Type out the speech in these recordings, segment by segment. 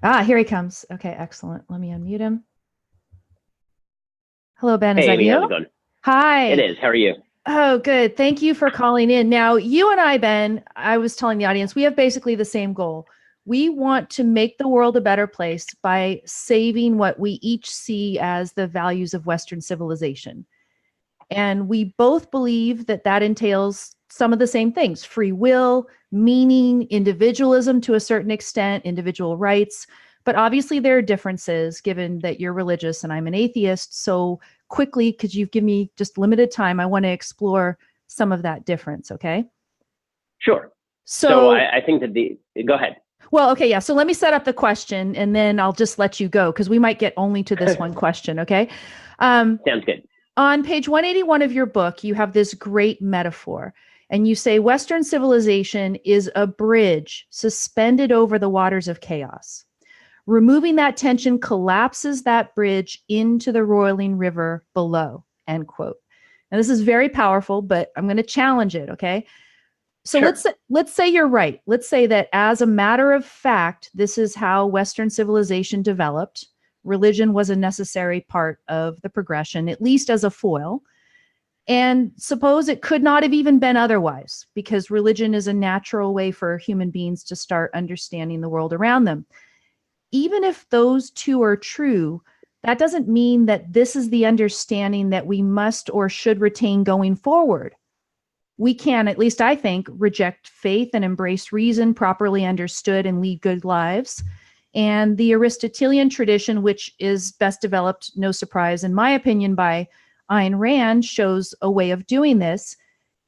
Here he comes. Okay, excellent. Let me unmute him. Hello, Ben. Is Hey, that Amy, how's it you? going? It Hi. is. How are you? Oh, good. Thank you for calling in. Now, you and I, Ben, I was telling the audience, we have basically the same goal. We want to make the world a better place by saving what we each see as the values of Western civilization. And we both believe that that entails some of the same things: free will, meaning, individualism to a certain extent, individual rights. But obviously, there are differences given that you're religious and I'm an atheist. So, quickly, because you've given me just limited time, I want to explore some of that difference. Okay. Sure. So So, I think that go ahead. well, okay. Yeah. So, let me set up the question and then I'll just let you go because we might get only to this one question. Okay. Um, Sounds good. On page 181 of your book, you have this great metaphor, and you say Western civilization is a bridge suspended over the waters of chaos. Removing that tension collapses that bridge into the roiling river below, end quote. And this is very powerful, but I'm going to challenge it, okay? So Sure. let's say you're right. Let's say that as a matter of fact, this is how Western civilization developed. Religion was a necessary part of the progression, at least as a foil. And suppose it could not have even been otherwise, because religion is a natural way for human beings to start understanding the world around them. Even if those two are true, that doesn't mean that this is the understanding that we must or should retain going forward. We can, at least I think, reject faith and embrace reason properly understood and lead good lives. And the Aristotelian tradition, which is best developed, no surprise, in my opinion, by Ayn Rand, shows a way of doing this.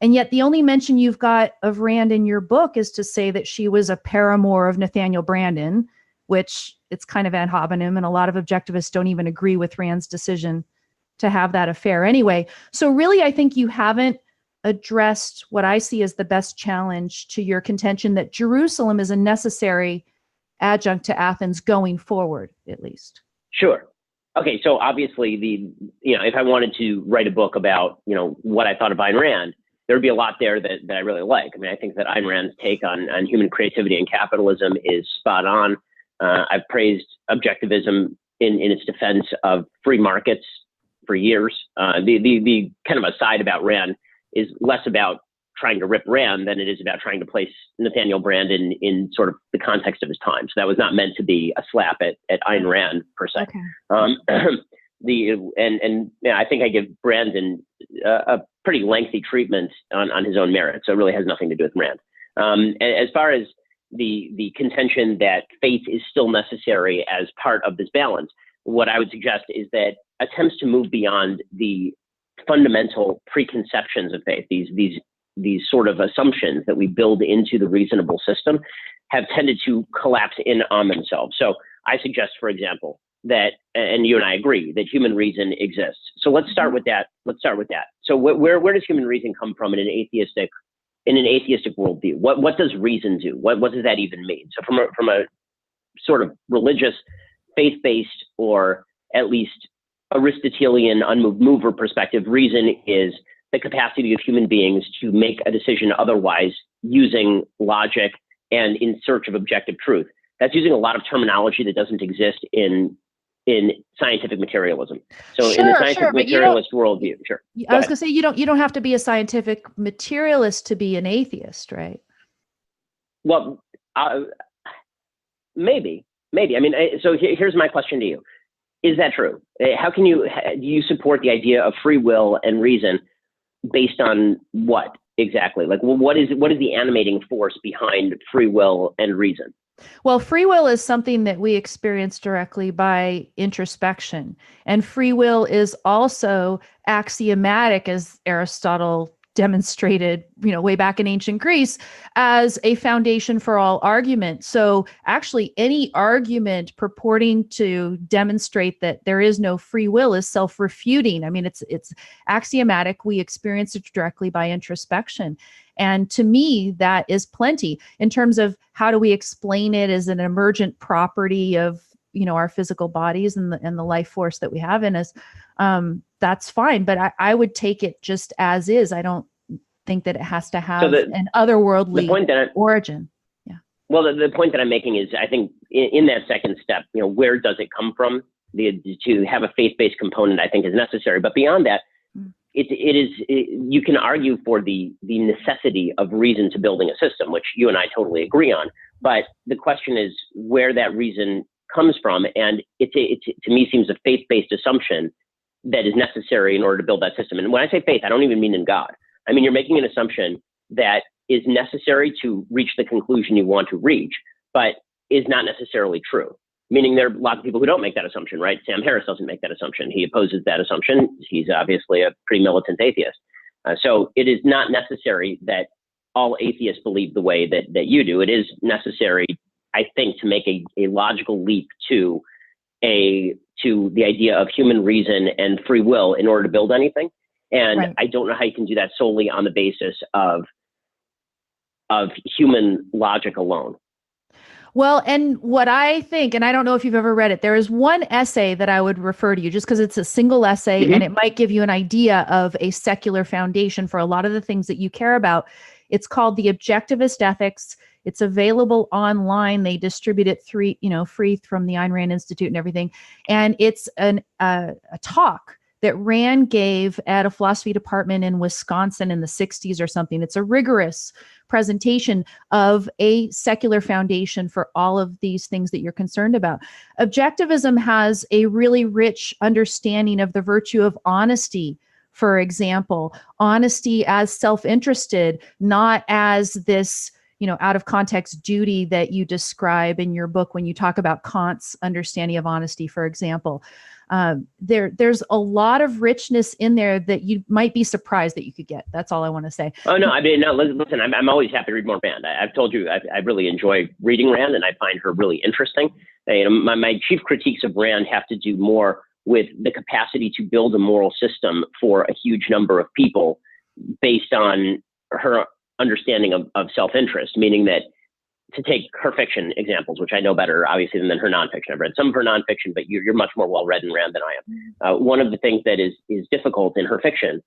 And yet, the only mention you've got of Rand in your book is to say that she was a paramour of Nathaniel Branden, which it's kind of ad hominem, and a lot of objectivists don't even agree with Rand's decision to have that affair anyway. So, really, I think you haven't addressed what I see as the best challenge to your contention that Jerusalem is a necessary adjunct to Athens going forward, at least. Sure. Okay. So obviously, if I wanted to write a book about, what I thought of Ayn Rand, there'd be a lot there that I really like. I mean, I think that Ayn Rand's take on human creativity and capitalism is spot on. I've praised objectivism in its defense of free markets for years. The kind of aside about Rand is less about trying to rip Rand than it is about trying to place Nathaniel Branden in sort of the context of his time. So that was not meant to be a slap at Ayn Rand per se. Okay. I think I give Branden a pretty lengthy treatment on his own merit. So it really has nothing to do with Rand. As far as the contention that faith is still necessary as part of this balance, what I would suggest is that attempts to move beyond the fundamental preconceptions of faith, these sort of assumptions that we build into the reasonable system, have tended to collapse in on themselves. So I suggest, for example, that, and you and I agree, that human reason exists. So let's start with that. So where does human reason come from in an atheistic worldview? What does reason do? What does that even mean? So from a sort of religious, faith-based, or at least Aristotelian unmoved mover perspective, reason is the capacity of human beings to make a decision otherwise using logic and in search of objective truth. That's using a lot of terminology that doesn't exist in scientific materialism. So in the scientific materialist worldview, sure. I was going to say you don't have to be a scientific materialist to be an atheist, right? Well, maybe. I mean, so here's my question to you. Is that true? How can do you support the idea of free will and reason based on what exactly? Like, well, what is the animating force behind free will and reason? Well, free will is something that we experience directly by introspection. And free will is also axiomatic, as Aristotle demonstrated, way back in ancient Greece, as a foundation for all argument. So actually, any argument purporting to demonstrate that there is no free will is self-refuting. I mean, it's axiomatic. We experience it directly by introspection. And to me, that is plenty in terms of how do we explain it as an emergent property of, our physical bodies and the life force that we have in us. That's fine. But I would take it just as is. I don't think that it has to have an otherworldly origin. Yeah. Well, the point that I'm making is, I think in that second step, where does it come from? To have a faith-based component, I think, is necessary. But beyond that, you can argue for the necessity of reason to building a system, which you and I totally agree on. But the question is where that reason comes from, and it to me seems a faith-based assumption that is necessary in order to build that system. And when I say faith, I don't even mean in God. I mean, you're making an assumption that is necessary to reach the conclusion you want to reach, but is not necessarily true. Meaning there are lots of people who don't make that assumption, right? Sam Harris doesn't make that assumption. He opposes that assumption. He's obviously a pretty militant atheist. So it is not necessary that all atheists believe the way that you do. It is necessary, I think, to make a logical leap to the idea of human reason and free will in order to build anything. And right. I don't know how you can do that solely on the basis of human logic alone. Well, and what I think, and I don't know if you've ever read it, there is one essay that I would refer to you just because it's a single essay and it might give you an idea of a secular foundation for a lot of the things that you care about. It's called The Objectivist Ethics. It's available online. They distribute it free from the Ayn Rand Institute and everything. And it's a talk that Rand gave at a philosophy department in Wisconsin in the 60s or something. It's a rigorous presentation of a secular foundation for all of these things that you're concerned about. Objectivism has a really rich understanding of the virtue of honesty, for example, honesty as self-interested, not as this out of context duty that you describe in your book when you talk about Kant's understanding of honesty, for example. There's a lot of richness in there that you might be surprised that you could get. That's all I want to say. Oh, no, I mean, no, listen, I'm always happy to read more Rand. I've told you, I really enjoy reading Rand and I find her really interesting. My chief critiques of Rand have to do more with the capacity to build a moral system for a huge number of people based on her understanding of self-interest, meaning that, to take her fiction examples, which I know better, obviously, than her nonfiction. I've read some of her nonfiction, but you're much more well-read in Rand than I am. One of the things that is difficult in her fiction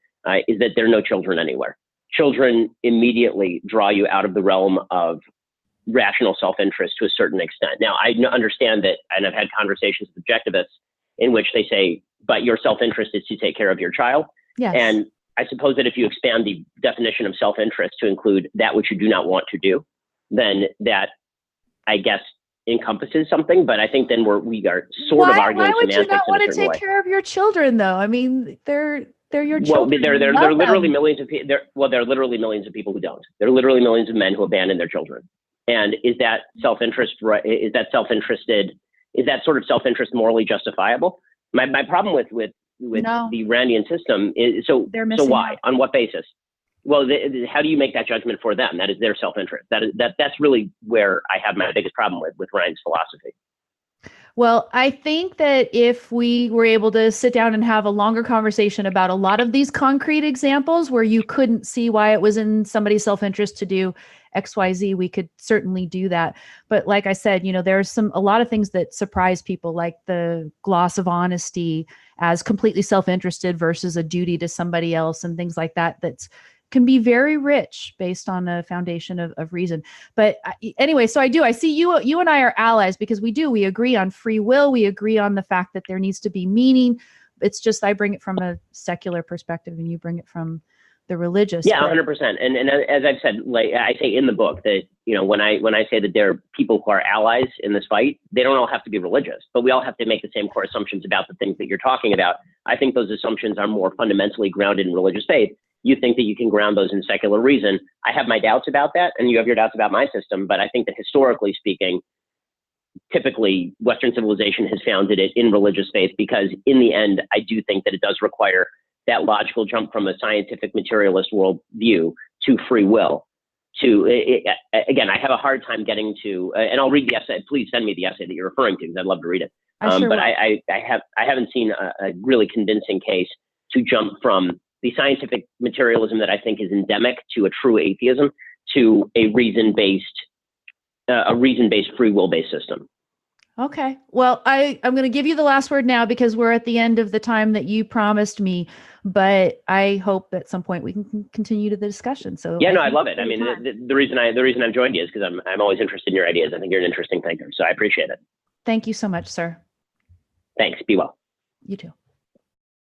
is that there are no children anywhere. Children immediately draw you out of the realm of rational self-interest to a certain extent. Now, I understand that, and I've had conversations with objectivists in which they say, but your self-interest is to take care of your child. Yes. And I suppose that if you expand the definition of self-interest to include that which you do not want to do, then that, I guess, encompasses something. But I think then we are sort of arguing semantics. Why would you not want to take care of your children, though? I mean, they're your children. Well, there are literally millions of people. There are literally millions of people who don't. There are literally millions of men who abandon their children. And is that self-interest? Right? Is that self-interested? Is that sort of self-interest morally justifiable? My problem with the Randian system is so why? Out. On what basis? Well, how do you make that judgment for them? That is their self-interest. That's really where I have my biggest problem with Ryan's philosophy. Well, I think that if we were able to sit down and have a longer conversation about a lot of these concrete examples where you couldn't see why it was in somebody's self-interest to do XYZ, we could certainly do that. But like I said, there's a lot of things that surprise people, like the gloss of honesty as completely self-interested versus a duty to somebody else and things like that. That's can be very rich based on a foundation of reason. But anyway, so I see you and I are allies because we agree on free will. We agree on the fact that there needs to be meaning. It's just, I bring it from a secular perspective and you bring it from the religious. Yeah, 100%. And as I've said, like I say in the book that, when I say that there are people who are allies in this fight, they don't all have to be religious, but we all have to make the same core assumptions about the things that you're talking about. I think those assumptions are more fundamentally grounded in religious faith. You think that you can ground those in secular reason. I have my doubts about that, and you have your doubts about my system, but I think that historically speaking, typically Western civilization has founded it in religious faith because in the end, I do think that it does require that logical jump from a scientific materialist worldview to free will. Again, I have a hard time getting to, and I'll read the essay. Please send me the essay that you're referring to because I'd love to read it. I haven't seen a really convincing case to jump from the scientific materialism that I think is endemic to a true atheism to a reason-based free will-based system. Okay. Well, I'm going to give you the last word now because we're at the end of the time that you promised me, but I hope at some point we can continue to the discussion. So yeah, no, I love it. I mean, the reason I've joined you is because I'm always interested in your ideas. I think you're an interesting thinker, so I appreciate it. Thank you so much, sir. Thanks. Be well. You too.